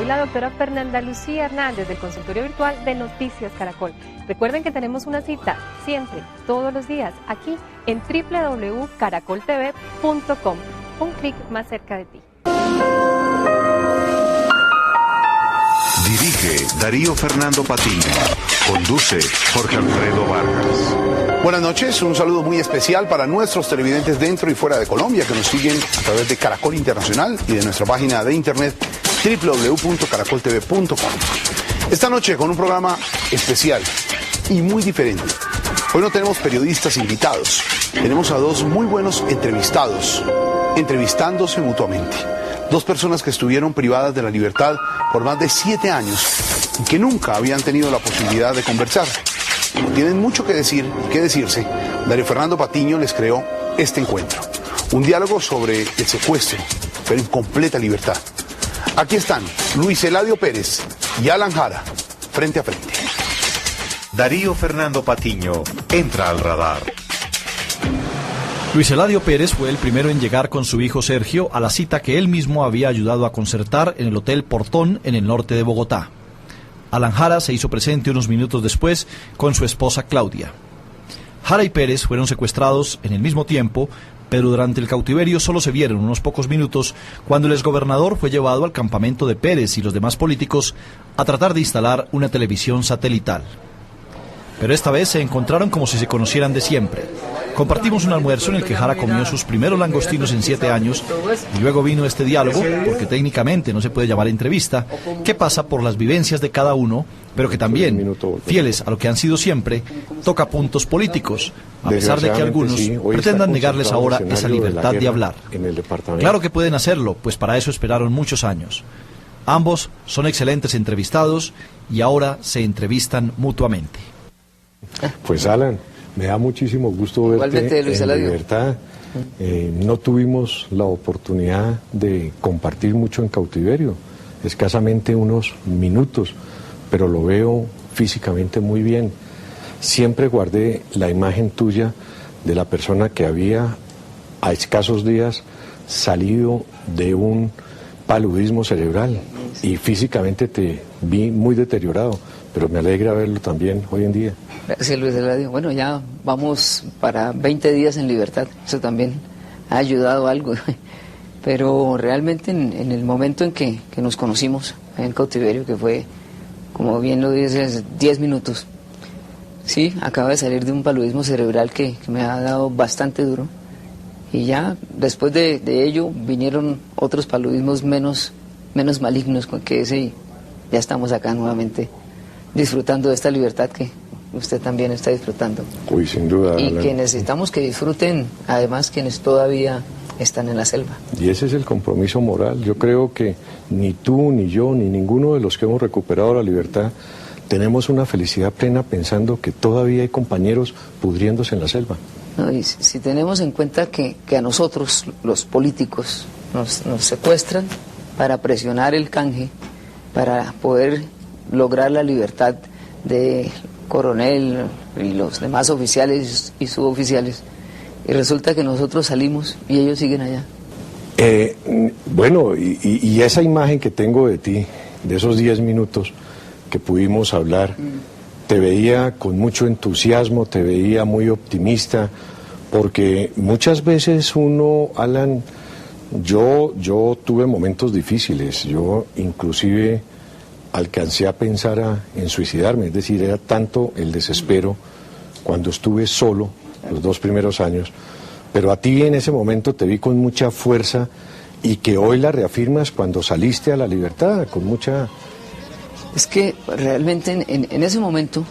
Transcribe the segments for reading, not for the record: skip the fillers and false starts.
Soy la doctora Fernanda Lucía Hernández del consultorio virtual de Noticias Caracol. Recuerden que tenemos una cita siempre, todos los días, aquí en www.caracoltv.com. Un clic más cerca de ti. Dirige Darío Fernando Patiño. Conduce Jorge Alfredo Vargas. Buenas noches, un saludo muy especial para nuestros televidentes dentro y fuera de Colombia que nos siguen a través de Caracol Internacional y de nuestra página de internet www.caracoltv.com. Esta noche con un programa especial y muy diferente. Hoy no tenemos periodistas invitados, tenemos a dos muy buenos entrevistados, entrevistándose mutuamente. Dos personas que estuvieron privadas de la libertad por más de 7 años y que nunca habían tenido la posibilidad de conversar. Tienen mucho que decir y que decirse. Darío Fernando Patiño les creó este encuentro. Un diálogo sobre el secuestro, pero en completa libertad. Aquí están Luis Eladio Pérez y Alan Jara, frente a frente. Darío Fernando Patiño entra al radar. Luis Eladio Pérez fue el primero en llegar con su hijo Sergio a la cita que él mismo había ayudado a concertar en el Hotel Portón en el norte de Bogotá. Alan Jara se hizo presente unos minutos después con su esposa Claudia. Jara y Pérez fueron secuestrados en el mismo tiempo, pero durante el cautiverio solo se vieron unos pocos minutos cuando el exgobernador fue llevado al campamento de Pérez y los demás políticos a tratar de instalar una televisión satelital. Pero esta vez se encontraron como si se conocieran de siempre. Compartimos un almuerzo en el que Jara comió sus primeros langostinos en 7 años y luego vino este diálogo, porque técnicamente no se puede llamar entrevista, que pasa por las vivencias de cada uno, pero que también, fieles a lo que han sido siempre, toca puntos políticos, a pesar de que algunos pretendan negarles ahora esa libertad de hablar. Claro que pueden hacerlo, pues para eso esperaron muchos años. Ambos son excelentes entrevistados y ahora se entrevistan mutuamente. Pues Alan, me da muchísimo gusto verte en libertad. No tuvimos la oportunidad de compartir mucho en cautiverio, escasamente unos minutos, pero lo veo físicamente muy bien. Siempre guardé la imagen tuya de la persona que había a escasos días salido de un paludismo cerebral y físicamente te vi muy deteriorado, pero me alegra verlo también hoy en día. Gracias, Luis Eladio. Bueno, ya vamos para 20 días en libertad, eso también ha ayudado algo, pero realmente en el momento en que nos conocimos en cautiverio, que fue, como bien lo dices, 10 minutos, sí, acabo de salir de un paludismo cerebral que me ha dado bastante duro, y ya después de ello vinieron otros paludismos menos malignos que ese, y ya estamos acá nuevamente disfrutando de esta libertad que usted también está disfrutando. Uy, sin duda. Y que necesitamos que disfruten, además, quienes todavía están en la selva. Y ese es el compromiso moral. Yo creo que ni tú, ni yo, ni ninguno de los que hemos recuperado la libertad tenemos una felicidad plena pensando que todavía hay compañeros pudriéndose en la selva. No, y si tenemos en cuenta que a nosotros, los políticos, nos secuestran para presionar el canje, para poder lograr la libertad de coronel y los demás oficiales y suboficiales, y resulta que nosotros salimos y ellos siguen allá. Bueno, y esa imagen que tengo de ti, de esos 10 minutos que pudimos hablar, te veía con mucho entusiasmo, te veía muy optimista, porque muchas veces uno, Alan, yo tuve momentos difíciles, yo inclusive alcancé a pensar en suicidarme, es decir, era tanto el desespero cuando estuve solo los 2 primeros años, pero a ti en ese momento te vi con mucha fuerza y que hoy la reafirmas cuando saliste a la libertad, con mucha... Es que realmente en ese momento,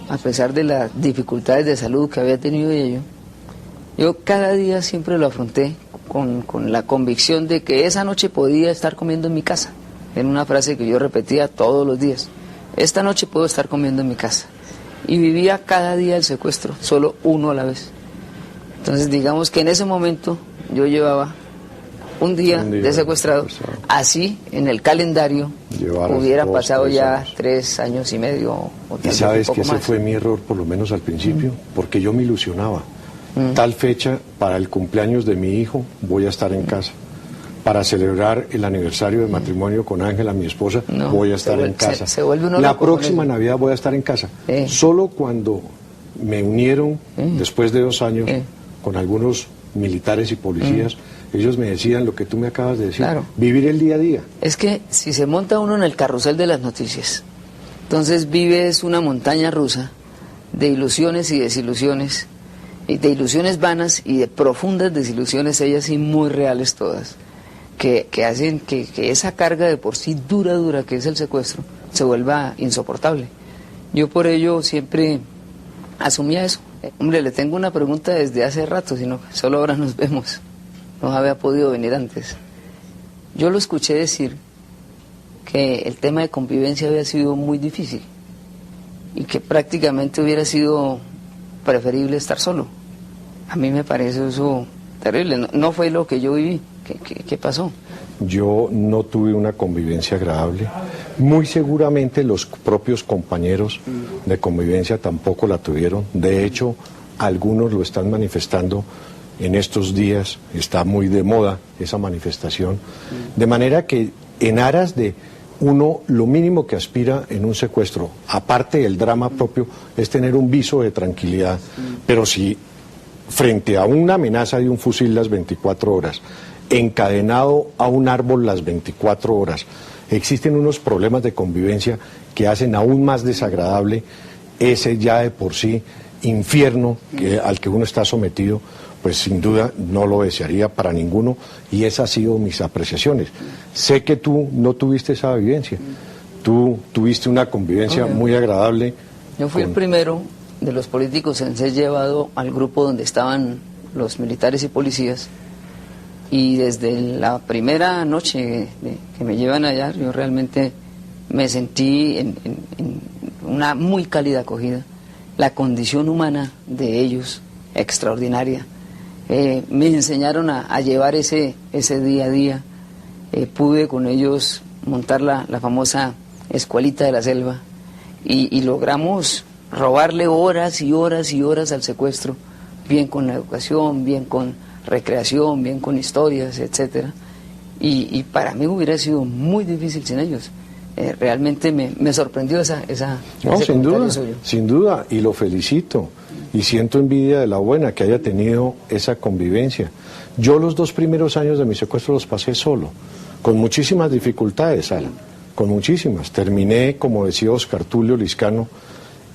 a pesar de las dificultades de salud que había tenido yo cada día siempre lo afronté con la convicción de que esa noche podía estar comiendo en mi casa. En una frase que yo repetía todos los días: esta noche puedo estar comiendo en mi casa. Y vivía cada día el secuestro, solo uno a la vez. Entonces digamos que en ese momento yo llevaba un día de secuestrado, así en el calendario hubieran pasado ya 3 años y medio o tal. Y sabes que ese fue mi error, por lo menos al principio, porque yo me ilusionaba. Tal fecha, para el cumpleaños de mi hijo, voy a estar en casa. para celebrar el aniversario de matrimonio con Ángela, mi esposa, No, voy a estar en casa. se vuelve uno La loco con próxima eso. Navidad voy a estar en casa. Solo cuando me unieron, después de 2 años, con algunos militares y policías, ellos me decían lo que tú me acabas de decir, Claro. vivir el día a día. Es que si se monta uno en el carrusel de las noticias, entonces vives una montaña rusa de ilusiones y desilusiones, y de ilusiones vanas y de profundas desilusiones, ellas sí muy reales todas, que hacen que esa carga de por sí dura que es el secuestro se vuelva insoportable. Yo por ello siempre asumía eso. Hombre, le tengo una pregunta desde hace rato, sino que solo ahora nos vemos. No había podido venir antes. Yo lo escuché decir que el tema de convivencia había sido muy difícil y que prácticamente hubiera sido preferible estar solo. A mí me parece eso terrible. No fue lo que yo viví. ¿Qué pasó? Yo no tuve una convivencia agradable. Muy seguramente los propios compañeros de convivencia tampoco la tuvieron. De hecho, algunos lo están manifestando en estos días. Está muy de moda esa manifestación. De manera que en aras de uno, lo mínimo que aspira en un secuestro, aparte del drama propio, es tener un viso de tranquilidad. Pero si frente a una amenaza de un fusil las 24 horas, encadenado a un árbol las 24 horas, existen unos problemas de convivencia que hacen aún más desagradable ese ya de por sí infierno al que uno está sometido, pues sin duda no lo desearía para ninguno, y esas han sido mis apreciaciones. Sé que tú no tuviste esa vivencia, tú tuviste una convivencia muy agradable. Yo fui el primero de los políticos en ser llevado al grupo donde estaban los militares y policías, y desde la primera noche que me llevan allá, yo realmente me sentí en una muy cálida acogida. La condición humana de ellos, extraordinaria. Me enseñaron a llevar ese día a día. Pude con ellos montar la famosa escuelita de la selva y logramos robarle horas y horas y horas al secuestro, bien con la educación, bien con recreación, bien con historias, etcétera. Y para mí hubiera sido muy difícil sin ellos. Realmente me sorprendió ese sin duda, suyo. sin duda, y lo felicito. Y siento envidia de la buena que haya tenido esa convivencia. Yo los 2 primeros años de mi secuestro los pasé solo, con muchísimas dificultades, Alan, con muchísimas. Terminé, como decía Oscar Tulio Liscano,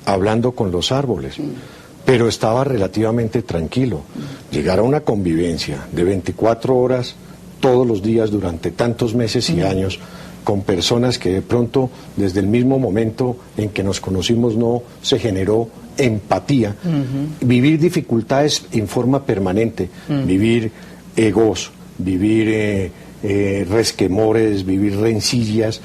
hablando con los árboles, pero estaba relativamente tranquilo. Llegar a una convivencia de 24 horas todos los días durante tantos meses y años, con personas que de pronto, desde el mismo momento en que nos conocimos, no se generó empatía, vivir dificultades en forma permanente, vivir egos, vivir resquemores, vivir rencillas,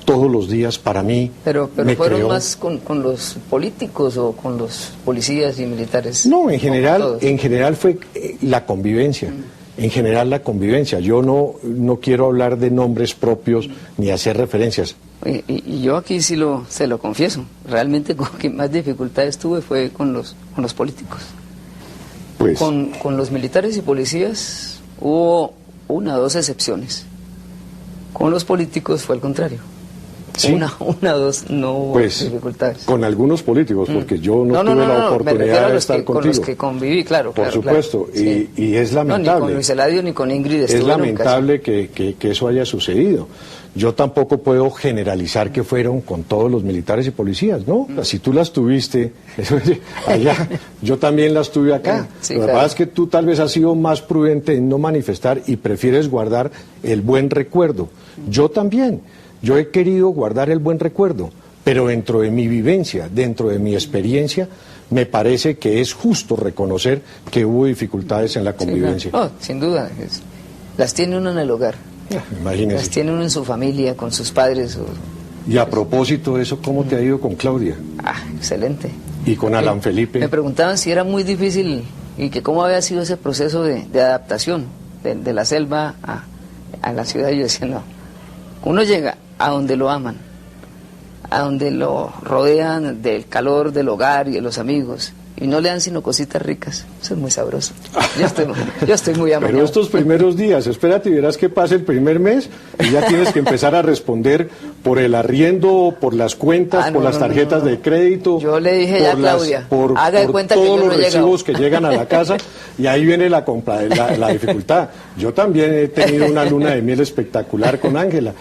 todos los días para mí. Pero me fueron creó... más con los políticos o con los policías y militares. No, en general fue la convivencia. En general la convivencia. Yo no quiero hablar de nombres propios ni hacer referencias. Y yo aquí sí se lo confieso. Realmente con que más dificultades tuve fue con los políticos. Pues, con los militares y policías hubo 1 o 2 excepciones. Con los políticos fue al contrario. ¿sí? Una o 2 no hubo dificultades. Con algunos políticos, porque yo no tuve la oportunidad de estar contigo. Con los que conviví, claro. Por supuesto, claro, sí. y es lamentable. No, ni con Luis Eladio ni con Ingrid estuve es lamentable nunca, que eso haya sucedido. Yo tampoco puedo generalizar que fueron con todos los militares y policías, ¿no? Si tú las tuviste allá, yo también las tuve acá. Sí, Lo que pasa es que tú tal vez has sido más prudente en no manifestar y prefieres guardar el buen recuerdo. Yo también. Yo he querido guardar el buen recuerdo, pero dentro de mi vivencia, dentro de mi experiencia, me parece que es justo reconocer que hubo dificultades en la convivencia. Sí, claro. No, sin duda. Las tiene uno en el hogar. Imagínese. Las tiene uno en su familia, con sus padres. Y a propósito de eso, ¿cómo te ha ido con Claudia? Excelente. Y con Alan Felipe. Me preguntaban si era muy difícil y que cómo había sido ese proceso de adaptación de la selva a la ciudad. Y yo decía, no, uno llega a donde lo aman, a donde lo rodean del calor del hogar y de los amigos, y no le dan sino cositas ricas. Eso es muy sabroso. Yo estoy muy amañado. Pero estos primeros días, espérate y verás que pase el primer mes y ya tienes que empezar a responder por el arriendo, por las cuentas, por las tarjetas de crédito. Yo le dije ya a Claudia, haga de cuenta que yo no he llegado. Todos los recibos que llegan a la casa y ahí viene la dificultad. Yo también he tenido una luna de miel espectacular con Ángela,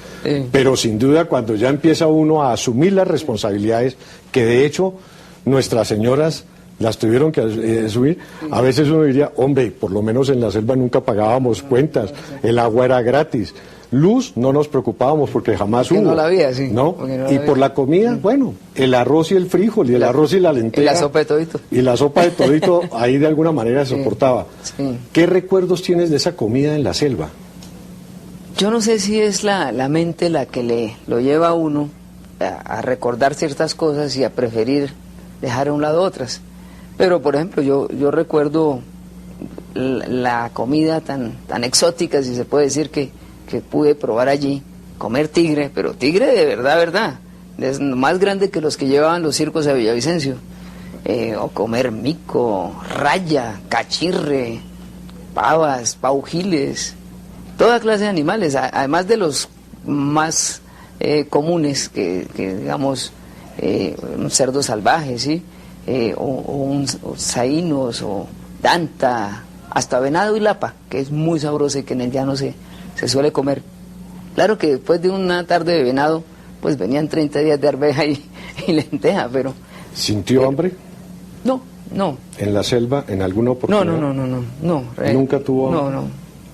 pero sin duda cuando ya empieza uno a asumir las responsabilidades, que de hecho nuestras señoras las tuvieron que subir, a veces uno diría, hombre, por lo menos en la selva nunca pagábamos cuentas, el agua era gratis, luz no nos preocupábamos porque jamás hubo. No la había, sí. ¿No? Y por la comida, bueno, el arroz y el frijol, y el arroz y la lenteja. Y la sopa de todito. Y la sopa de todito, ahí de alguna manera se soportaba. Sí. ¿Qué recuerdos tienes de esa comida en la selva? Yo no sé si es la mente la que lo lleva a uno a recordar ciertas cosas y a preferir dejar a un lado otras. Pero, por ejemplo, yo recuerdo la comida tan exótica, si se puede decir, que pude probar allí, comer tigre, pero tigre de verdad, es más grande que los que llevaban los circos a Villavicencio, o comer mico, raya, cachirre, pavas, paujiles, toda clase de animales, además de los más comunes, que digamos, un cerdo salvaje, ¿sí? O saínos, o danta, hasta venado y lapa, que es muy sabroso y que en el llano se suele comer. Claro que después de una tarde de venado, pues venían 30 días de arveja y lenteja, pero... ¿Sintió hambre? No. ¿En la selva, en alguna oportunidad? No. ¿Nunca tuvo hambre? No,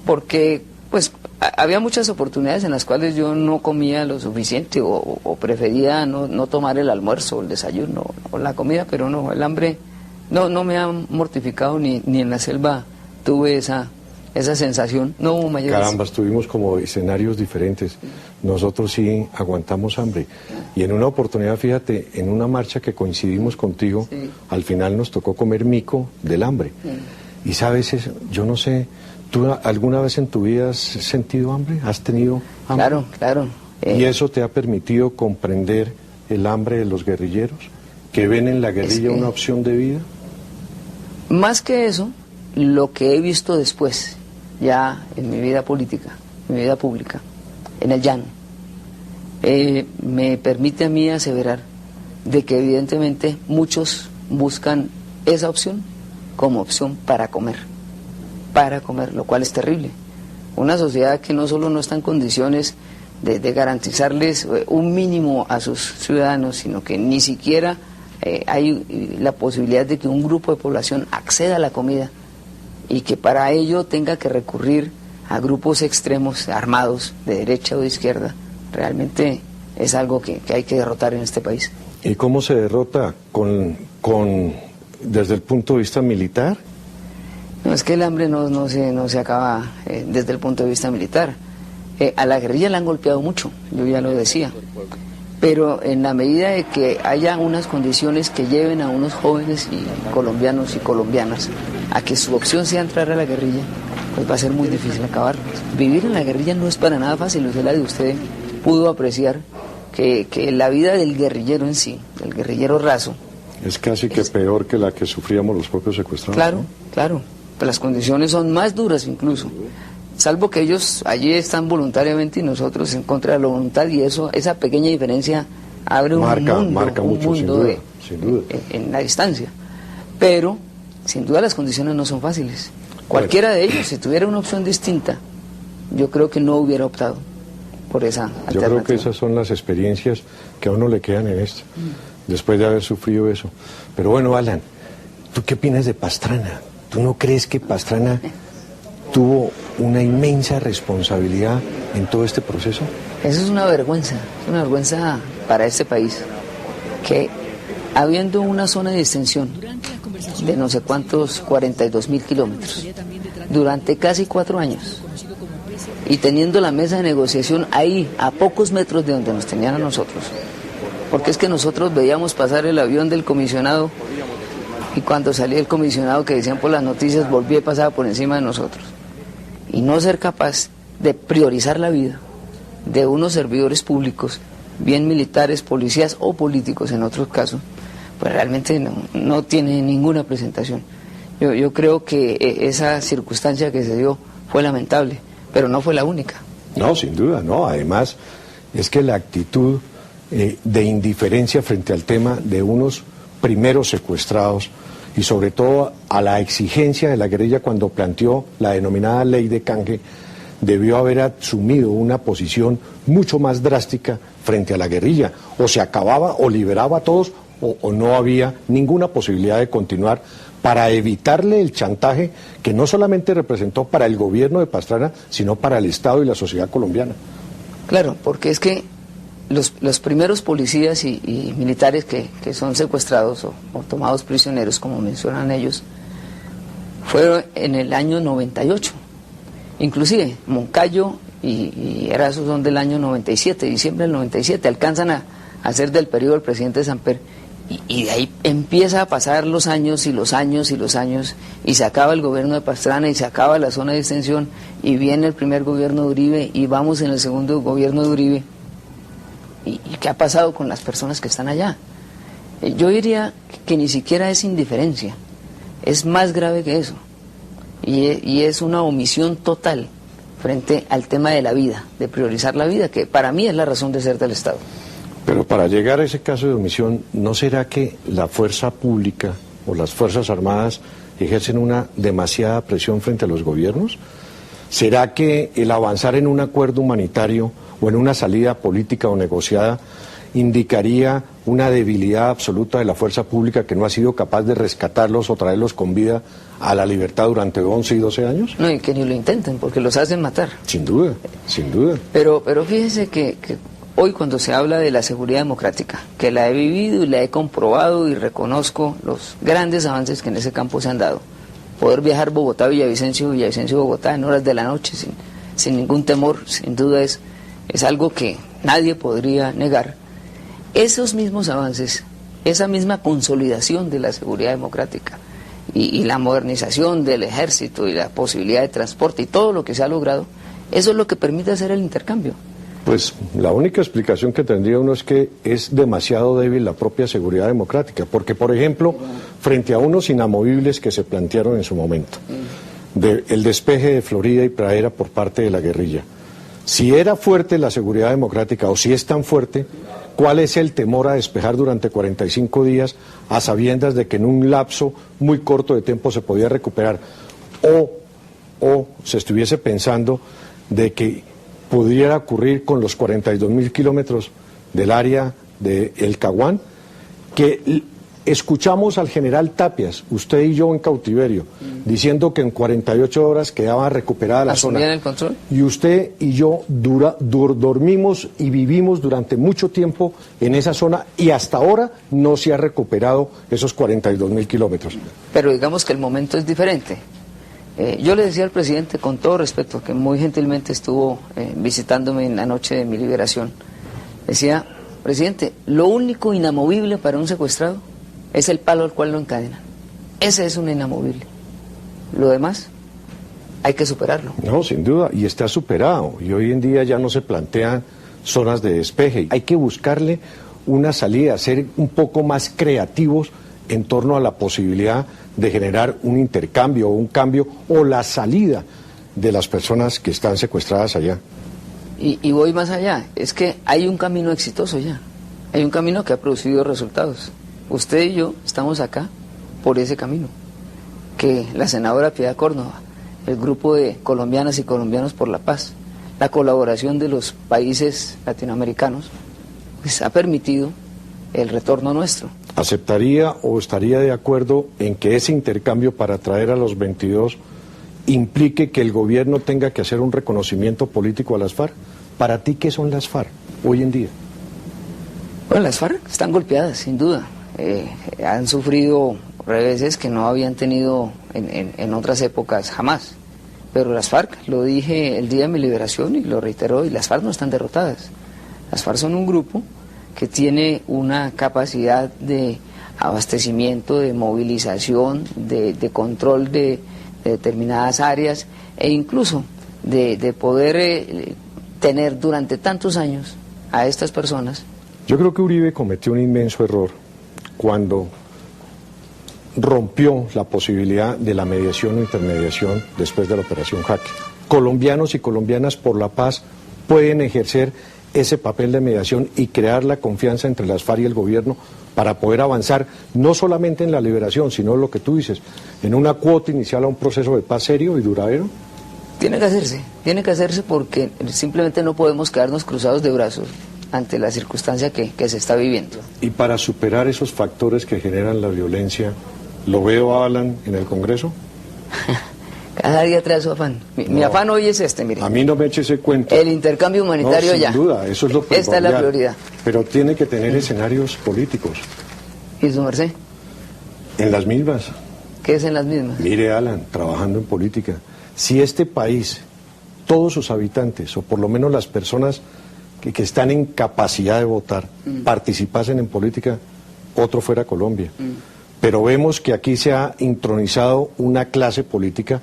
porque pues había muchas oportunidades en las cuales yo no comía lo suficiente o prefería no tomar el almuerzo o el desayuno o la comida, pero no, el hambre no me ha mortificado ni en la selva tuve esa sensación, no hubo mayores. Caramba, estuvimos como escenarios diferentes. Nosotros sí aguantamos hambre. Y en una oportunidad, fíjate, en una marcha que coincidimos contigo, sí, al final nos tocó comer mico del hambre. Sí. Y sabes, yo no sé, ¿tú alguna vez en tu vida has sentido hambre? ¿Has tenido hambre? Claro. ¿Y eso te ha permitido comprender el hambre de los guerrilleros? ¿Que ven en la guerrilla una opción de vida? Más que eso, lo que he visto después, ya en mi vida política, en mi vida pública, en el llano, me permite a mí aseverar de que evidentemente muchos buscan esa opción como opción para comer, lo cual es terrible. Una sociedad que no solo no está en condiciones de garantizarles un mínimo a sus ciudadanos, sino que ni siquiera hay la posibilidad de que un grupo de población acceda a la comida, y que para ello tenga que recurrir a grupos extremos armados de derecha o de izquierda, realmente es algo que hay que derrotar en este país. ¿Y cómo se derrota? ¿Desde el punto de vista militar? No, es que el hambre no se acaba desde el punto de vista militar. A la guerrilla la han golpeado mucho, yo ya lo decía, pero en la medida de que haya unas condiciones que lleven a unos jóvenes y colombianos y colombianas a que su opción sea entrar a la guerrilla, pues va a ser muy difícil acabarlos. Vivir en la guerrilla no es para nada fácil. Usted pudo apreciar que la vida del guerrillero en sí, del guerrillero raso, es casi que peor que la que sufríamos los propios secuestrados. Claro, pues las condiciones son más duras incluso, salvo que ellos allí están voluntariamente y nosotros en contra de la voluntad, y esa pequeña diferencia abre un mundo sin duda. En la distancia, pero sin duda las condiciones no son fáciles. Cualquiera de ellos, si tuviera una opción distinta, yo creo que no hubiera optado por esa alternativa. Yo creo que esas son las experiencias que a uno le quedan en esto, después de haber sufrido eso. Pero bueno, Alan, ¿tú qué opinas de Pastrana? ¿Tú no crees que Pastrana tuvo una inmensa responsabilidad en todo este proceso? Eso es una vergüenza para este país, que habiendo una zona de extensión de no sé cuántos 42.000 kilómetros durante casi 4 años y teniendo la mesa de negociación ahí a pocos metros de donde nos tenían a nosotros, porque es que nosotros veíamos pasar el avión del comisionado y cuando salía el comisionado, que decían por las noticias, volvía y pasaba por encima de nosotros, y no ser capaz de priorizar la vida de unos servidores públicos, bien militares, policías o políticos en otros casos, pues realmente no tiene ninguna presentación. Yo creo que esa circunstancia que se dio fue lamentable, pero no fue la única. No, sin duda, no. Además, es que la actitud de indiferencia frente al tema de unos primeros secuestrados y sobre todo a la exigencia de la guerrilla cuando planteó la denominada ley de canje, debió haber asumido una posición mucho más drástica frente a la guerrilla. O se acababa o liberaba a todos o no había ninguna posibilidad de continuar, para evitarle el chantaje que no solamente representó para el gobierno de Pastrana, sino para el Estado y la sociedad colombiana. Claro, porque es que los primeros policías y militares que son secuestrados o tomados prisioneros, como mencionan ellos, fueron en el año 98. Inclusive Moncayo y Erazo son del año 97, diciembre del 97, alcanzan a ser del periodo del presidente Samper. Y de ahí empieza a pasar los años y los años y los años, y se acaba el gobierno de Pastrana y se acaba la zona de extensión, y viene el primer gobierno de Uribe y vamos en el segundo gobierno de Uribe. ¿Y qué ha pasado con las personas que están allá? Yo diría que ni siquiera es indiferencia, es más grave que eso, y es una omisión total frente al tema de la vida, de priorizar la vida, que para mí es la razón de ser del Estado. Pero para llegar a ese caso de omisión, ¿no será que la fuerza pública o las Fuerzas Armadas ejercen una demasiada presión frente a los gobiernos? ¿Será que el avanzar en un acuerdo humanitario o en una salida política o negociada indicaría una debilidad absoluta de la fuerza pública que no ha sido capaz de rescatarlos o traerlos con vida a la libertad durante 11 y 12 años? No, y que ni lo intenten, porque los hacen matar. Sin duda, sin duda. Pero fíjese que hoy cuando se habla de la seguridad democrática, que la he vivido y la he comprobado y reconozco los grandes avances que en ese campo se han dado, poder viajar Bogotá-Villavicencio, Villavicencio-Bogotá en horas de la noche sin ningún temor, sin duda es algo que nadie podría negar. Esos mismos avances, esa misma consolidación de la seguridad democrática y la modernización del ejército y la posibilidad de transporte y todo lo que se ha logrado, eso es lo que permite hacer el intercambio. Pues la única explicación que tendría uno es que es demasiado débil la propia seguridad democrática, porque por ejemplo, frente a unos inamovibles que se plantearon en su momento, el despeje de Florida y Pradera por parte de la guerrilla, si era fuerte la seguridad democrática o si es tan fuerte, ¿cuál es el temor a despejar durante 45 días a sabiendas de que en un lapso muy corto de tiempo se podía recuperar? O se estuviese pensando de que pudiera ocurrir con los 42.000 kilómetros del área de El Caguán, que escuchamos al general Tapias, usted y yo en cautiverio, diciendo que en 48 horas quedaba recuperada la zona. ¿Asumían el control? Y usted y yo dormimos y vivimos durante mucho tiempo en esa zona y hasta ahora no se ha recuperado esos 42.000 kilómetros. Pero digamos que el momento es diferente. Yo le decía al presidente, con todo respeto, que muy gentilmente estuvo visitándome en la noche de mi liberación, decía, presidente, lo único inamovible para un secuestrado es el palo al cual lo encadenan. Ese es un inamovible. Lo demás hay que superarlo. No, sin duda, y está superado. Y hoy en día ya no se plantean zonas de despeje. Hay que buscarle una salida, ser un poco más creativos en torno a la posibilidad de generar un intercambio o un cambio o la salida de las personas que están secuestradas allá. Y voy más allá, es que hay un camino exitoso ya, hay un camino que ha producido resultados. Usted y yo estamos acá por ese camino, que la senadora Piedad Córdoba, el grupo de colombianas y colombianos por la paz, la colaboración de los países latinoamericanos, pues ha permitido el retorno nuestro. ¿Aceptaría o estaría de acuerdo en que ese intercambio para traer a los 22 implique que el gobierno tenga que hacer un reconocimiento político a las FARC? ¿Para ti qué son las FARC hoy en día? Bueno, las FARC están golpeadas, sin duda. Han sufrido reveses que no habían tenido en otras épocas jamás. Pero las FARC, lo dije el día de mi liberación y lo reitero, y las FARC no están derrotadas. Las FARC son un grupo que tiene una capacidad de abastecimiento, de movilización, de control de determinadas áreas e incluso de poder tener durante tantos años a estas personas. Yo creo que Uribe cometió un inmenso error cuando rompió la posibilidad de la mediación o intermediación después de la Operación Jaque. Colombianos y colombianas por la paz pueden ejercer ese papel de mediación y crear la confianza entre las FARC y el gobierno para poder avanzar no solamente en la liberación, sino lo que tú dices, en una cuota inicial a un proceso de paz serio y duradero. Tiene que hacerse porque simplemente no podemos quedarnos cruzados de brazos ante la circunstancia que se está viviendo. Y para superar esos factores que generan la violencia, ¿lo veo a Alan en el Congreso? Cada día trae su afán. Mi afán hoy es este, mire. A mí no me eche ese cuento. El intercambio humanitario sin ya. Sin duda, eso es lo primordial. Esta es la prioridad. Pero tiene que tener escenarios políticos. ¿Y su merced? En las mismas. ¿Qué es en las mismas? Mire, Alan, trabajando en política, si este país, todos sus habitantes, o por lo menos las personas que están en capacidad de votar, participasen en política, otro fuera Colombia. Pero vemos que aquí se ha intronizado una clase política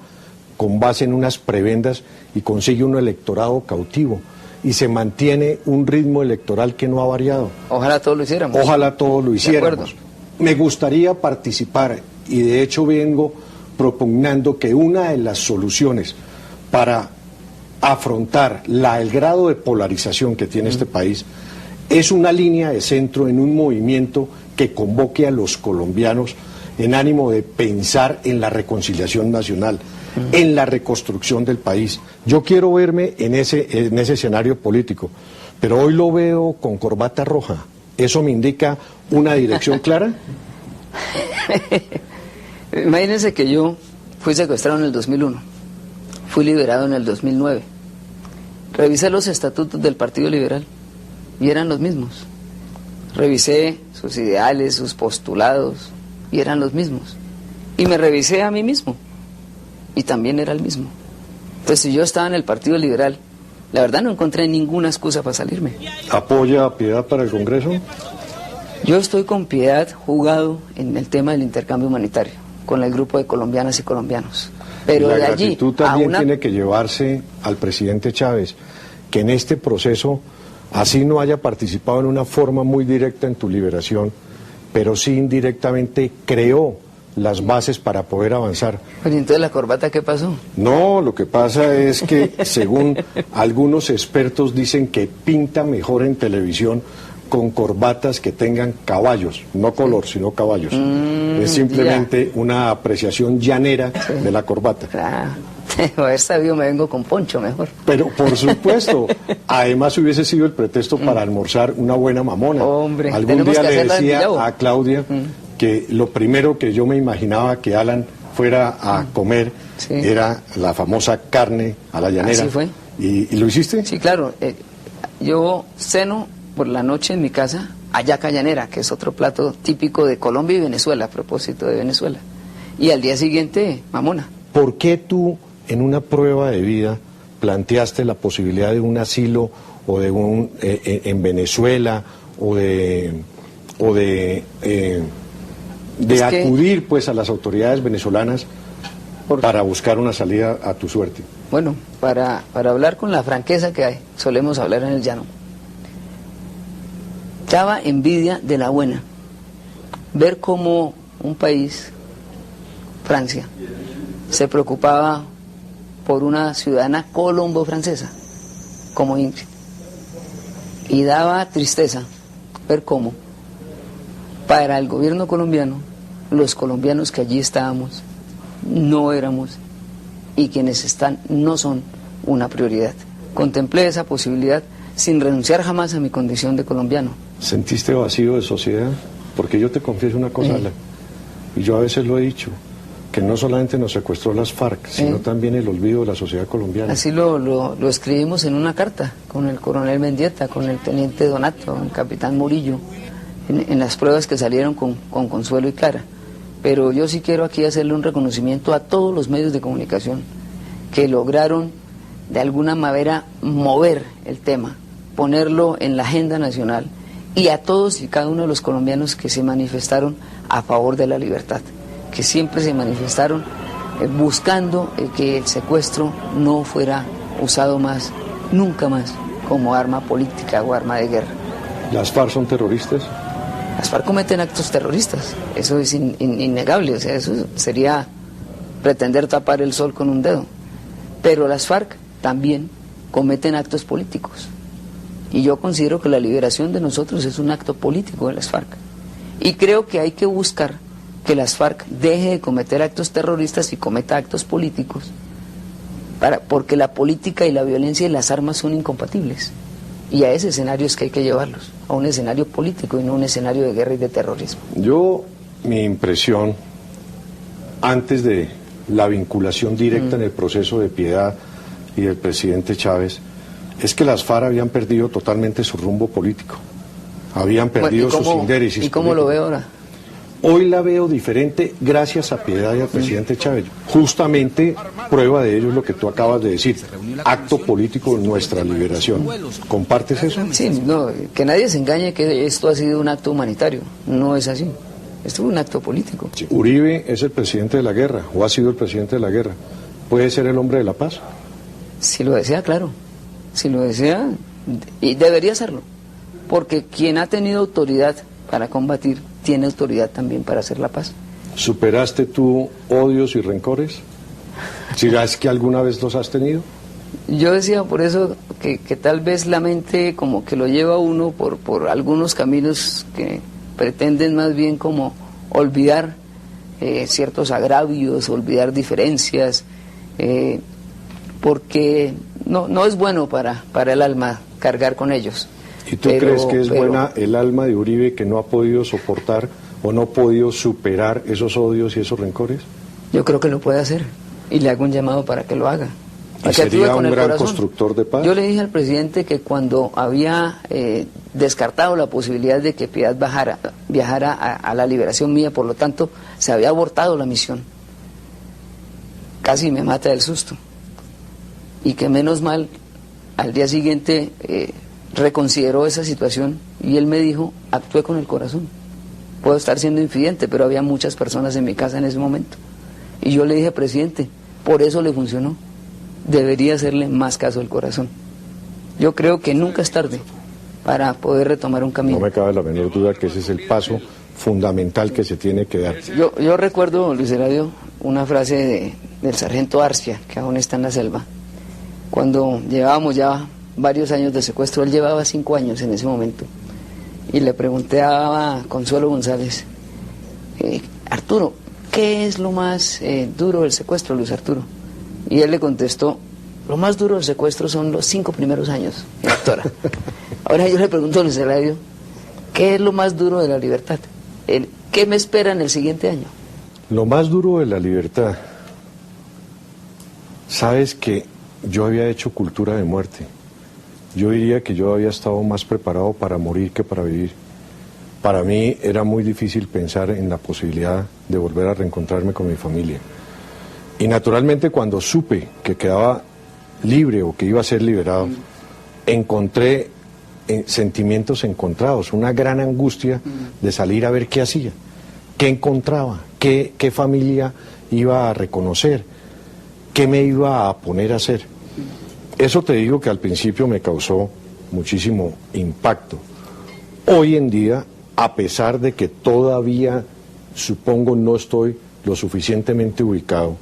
con base en unas prebendas y consigue un electorado cautivo y se mantiene un ritmo electoral que no ha variado. Ojalá todos lo hiciéramos. Ojalá todos lo hiciéramos. Me gustaría participar y de hecho vengo propugnando que una de las soluciones para afrontar el grado de polarización que tiene este país es una línea de centro en un movimiento que convoque a los colombianos en ánimo de pensar en la reconciliación nacional, en la reconstrucción del país. Yo quiero verme en ese escenario político, pero hoy lo veo con corbata roja. ¿Eso me indica una dirección clara? Imagínense que yo fui secuestrado en el 2001, fui liberado en el 2009. Revisé los estatutos del Partido Liberal y eran los mismos. Revisé sus ideales, sus postulados y eran los mismos. Y me revisé a mí mismo y también era el mismo. Entonces, si yo estaba en el Partido Liberal, la verdad no encontré ninguna excusa para salirme. ¿Apoya a Piedad para el Congreso? Yo estoy con Piedad jugado en el tema del intercambio humanitario, con el grupo de colombianas y colombianos. Pero la de allí gratitud también tiene que llevarse al presidente Chávez, que en este proceso, así no haya participado en una forma muy directa en tu liberación, pero sí indirectamente creó las bases para poder avanzar. Pero entonces, ¿la corbata qué pasó? No, lo que pasa es que según algunos expertos dicen que pinta mejor en televisión con corbatas que tengan caballos, no color, sino caballos. Es simplemente una apreciación llanera de la corbata. Claro. Haber sabido me vengo con poncho mejor. Pero por supuesto, además hubiese sido el pretexto para almorzar una buena mamona. Hombre, algún día le decía a Claudia que lo primero que yo me imaginaba que Alan fuera a comer era la famosa carne a la llanera. ¿Así fue? ¿Y lo hiciste? Sí, claro. Yo ceno por la noche en mi casa hallaca llanera, que es otro plato típico de Colombia y Venezuela, a propósito de Venezuela. Y al día siguiente, mamona. ¿Por qué tú en una prueba de vida planteaste la posibilidad de un asilo o de en Venezuela o de acudir pues a las autoridades venezolanas para buscar una salida a tu suerte? Bueno, para hablar con la franqueza que hay, solemos hablar en el llano. Daba envidia de la buena ver cómo un país, Francia, se preocupaba por una ciudadana colombo-francesa como Ingrid, y daba tristeza ver cómo para el gobierno colombiano los colombianos que allí estábamos no éramos y quienes están no son una prioridad. Contemplé esa posibilidad sin renunciar jamás a mi condición de colombiano. ¿Sentiste vacío de sociedad? Porque yo te confieso una cosa, Alan, y yo a veces lo he dicho, que no solamente nos secuestró las FARC, sino también el olvido de la sociedad colombiana. Así lo escribimos en una carta con el coronel Mendieta, con el teniente Donato, el capitán Murillo, en las pruebas que salieron con Consuelo y Clara. Pero yo sí quiero aquí hacerle un reconocimiento a todos los medios de comunicación que lograron de alguna manera mover el tema, ponerlo en la agenda nacional, y a todos y cada uno de los colombianos que se manifestaron a favor de la libertad, que siempre se manifestaron buscando que el secuestro no fuera usado más, nunca más, como arma política o arma de guerra. ¿Las FARC son terroristas? Las FARC cometen actos terroristas, eso es innegable, o sea, eso sería pretender tapar el sol con un dedo. Pero las FARC también cometen actos políticos. Y yo considero que la liberación de nosotros es un acto político de las FARC. Y creo que hay que buscar que las FARC deje de cometer actos terroristas y cometa actos políticos, porque la política y la violencia y las armas son incompatibles. Y a ese escenario es que hay que llevarlos, a un escenario político y no a un escenario de guerra y de terrorismo. Mi impresión, antes de la vinculación directa en el proceso de Piedad y del presidente Chávez, es que las FARC habían perdido totalmente su rumbo político, habían perdido sus intereses. ¿Y cómo lo ve ahora? Hoy la veo diferente gracias a Piedad y al presidente Chávez. Justamente prueba de ello es lo que tú acabas de decir, acto político de nuestra liberación. ¿Compartes eso? Sí, no, que nadie se engañe que esto ha sido un acto humanitario, no es así. Esto es un acto político. Sí. Uribe es el presidente de la guerra, o ha sido el presidente de la guerra. ¿Puede ser el hombre de la paz? Si lo desea, claro. Si lo desea, y debería serlo. Porque quien ha tenido autoridad para combatir, tiene autoridad también para hacer la paz. ¿Superaste tú odios y rencores? ¿Si es que alguna vez los has tenido? Yo decía por eso que tal vez la mente como que lo lleva a uno por algunos caminos que pretenden más bien como olvidar ciertos agravios, olvidar diferencias, porque no es bueno para el alma cargar con ellos. ¿Y tú crees que es buena el alma de Uribe, que no ha podido soportar o no ha podido superar esos odios y esos rencores? Yo creo que lo puede hacer y le hago un llamado para que lo haga. ¿Y sería un gran constructor de paz? Yo le dije al presidente que cuando había descartado la posibilidad de que Piedad viajara a la liberación mía, por lo tanto se había abortado la misión, casi me mata del susto, y que menos mal al día siguiente reconsideró esa situación y él me dijo: actué con el corazón, puedo estar siendo infidente, pero había muchas personas en mi casa en ese momento. Y yo le dije: presidente, por eso le funcionó, debería hacerle más caso al corazón. Yo creo que nunca es tarde para poder retomar un camino. No me cabe la menor duda que ese es el paso fundamental que se tiene que dar. Yo recuerdo, Luis Eladio, una frase del sargento Arcia, que aún está en la selva, cuando llevábamos ya varios años de secuestro. Él llevaba 5 años en ese momento, y le pregunté a Consuelo González: Arturo, ¿qué es lo más duro del secuestro, Luis Arturo? Y él le contestó: lo más duro del secuestro son los 5 primeros años, doctora. Ahora yo le pregunto a Luis Eladio: ¿qué es lo más duro de la libertad? ¿Qué me espera en el siguiente año? Lo más duro de la libertad, sabes que yo había hecho cultura de muerte. Yo diría que yo había estado más preparado para morir que para vivir. Para mí era muy difícil pensar en la posibilidad de volver a reencontrarme con mi familia. Y naturalmente, cuando supe que quedaba libre o que iba a ser liberado, encontré sentimientos encontrados, una gran angustia de salir a ver qué hacía, qué encontraba, qué familia iba a reconocer, qué me iba a poner a hacer. Eso te digo que al principio me causó muchísimo impacto. Hoy en día, a pesar de que todavía, supongo, no estoy lo suficientemente ubicado,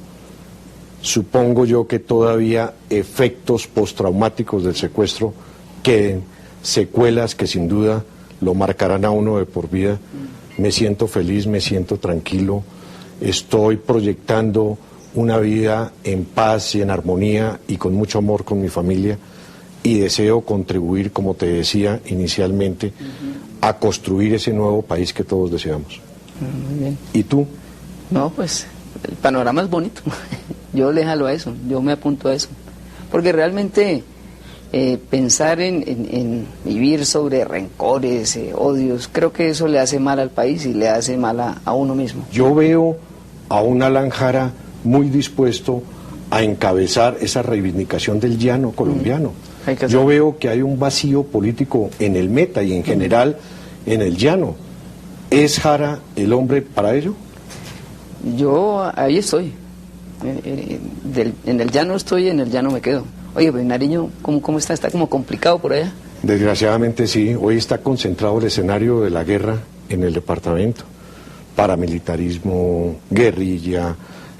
supongo yo que todavía efectos postraumáticos del secuestro queden, secuelas que sin duda lo marcarán a uno de por vida. Me siento feliz, me siento tranquilo, estoy proyectando una vida en paz y en armonía y con mucho amor con mi familia, y deseo contribuir, como te decía inicialmente, a construir ese nuevo país que todos deseamos. Muy bien. ¿Y tú? No, pues el panorama es bonito. Yo le jalo a eso, yo me apunto a eso. Porque realmente pensar en vivir sobre rencores, odios, creo que eso le hace mal al país y le hace mal a uno mismo. Yo veo a un Alan Jara muy dispuesto a encabezar esa reivindicación del llano colombiano. Yo veo que hay un vacío político en el Meta y en general en el llano. ¿Es Jara el hombre para ello? Yo ahí estoy. En el llano estoy, en el llano me quedo. Oye, pues Nariño, ¿cómo está? ¿Está como complicado por allá? Desgraciadamente sí. Hoy está concentrado el escenario de la guerra en el departamento. Paramilitarismo, guerrilla,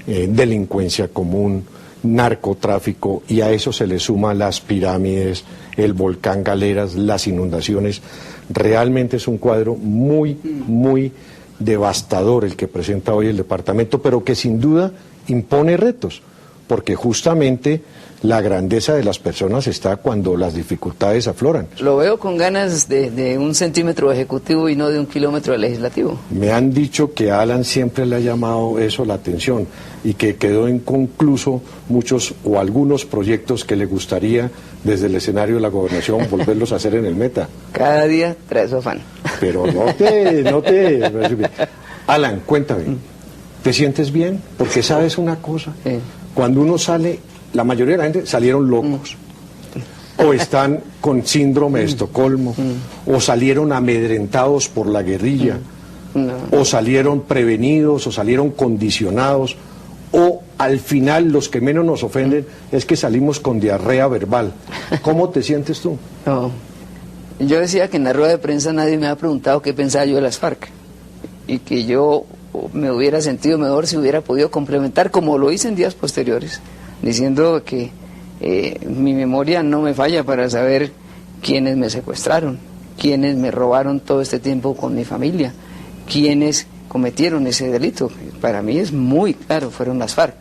delincuencia común, narcotráfico, y a eso se le suman las pirámides, el volcán Galeras, las inundaciones. Realmente es un cuadro muy, muy devastador el que presenta hoy el departamento, pero que sin duda impone retos, porque justamente la grandeza de las personas está cuando las dificultades afloran. Lo veo con ganas de 1 centímetro ejecutivo y no de 1 kilómetro legislativo. Me han dicho que a Alan siempre le ha llamado eso la atención y que quedó inconcluso muchos o algunos proyectos que le gustaría desde el escenario de la gobernación volverlos a hacer en el Meta. Cada día trae su afán. Pero no te... Alan, cuéntame, ¿te sientes bien? Porque sabes una cosa, cuando uno sale, la mayoría de la gente salieron locos, o están con síndrome de Estocolmo, o salieron amedrentados por la guerrilla, o salieron prevenidos, o salieron condicionados, o al final los que menos nos ofenden es que salimos con diarrea verbal. ¿Cómo te sientes tú? No. Yo decía que en la rueda de prensa nadie me ha preguntado qué pensaba yo de las FARC, y que yo me hubiera sentido mejor si hubiera podido complementar, como lo hice en días posteriores, diciendo que mi memoria no me falla para saber quiénes me secuestraron, quiénes me robaron todo este tiempo con mi familia, quiénes cometieron ese delito. Para mí es muy claro, fueron las FARC.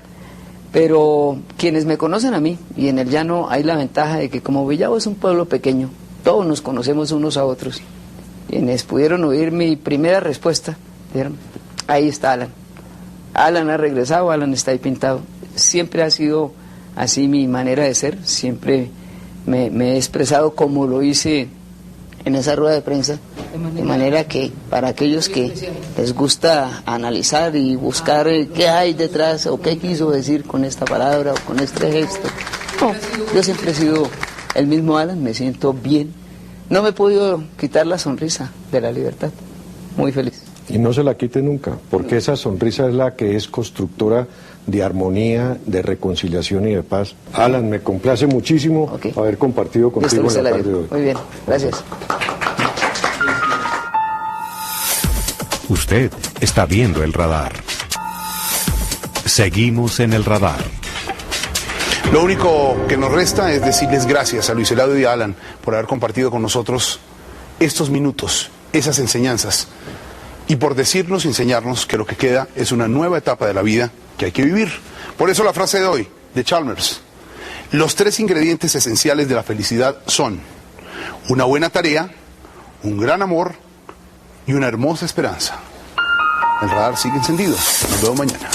Pero quienes me conocen a mí, y en el llano hay la ventaja de que como Villavo es un pueblo pequeño, todos nos conocemos unos a otros. Quienes pudieron oír mi primera respuesta, dijeron, ahí está Alan. Alan ha regresado, Alan está ahí pintado. Siempre ha sido así mi manera de ser, siempre me he expresado como lo hice en esa rueda de prensa, de manera que para aquellos que les gusta analizar y buscar qué hay detrás o qué quiso decir con esta palabra o con este gesto, no, yo siempre he sido el mismo Alan, me siento bien, no me he podido quitar la sonrisa de la libertad, muy feliz. Y no se la quite nunca, porque esa sonrisa es la que es constructora de armonía, de reconciliación y de paz. Alan, me complace muchísimo haber compartido contigo en la tarde de hoy. Muy bien, gracias. Usted está viendo el radar. Seguimos en el radar. Lo único que nos resta es decirles gracias a Luis Eladio y a Alan por haber compartido con nosotros estos minutos, esas enseñanzas, y por decirnos y enseñarnos que lo que queda es una nueva etapa de la vida que hay que vivir. Por eso la frase de hoy, de Chalmers: los 3 ingredientes esenciales de la felicidad son una buena tarea, un gran amor y una hermosa esperanza. El radar sigue encendido. Nos vemos mañana.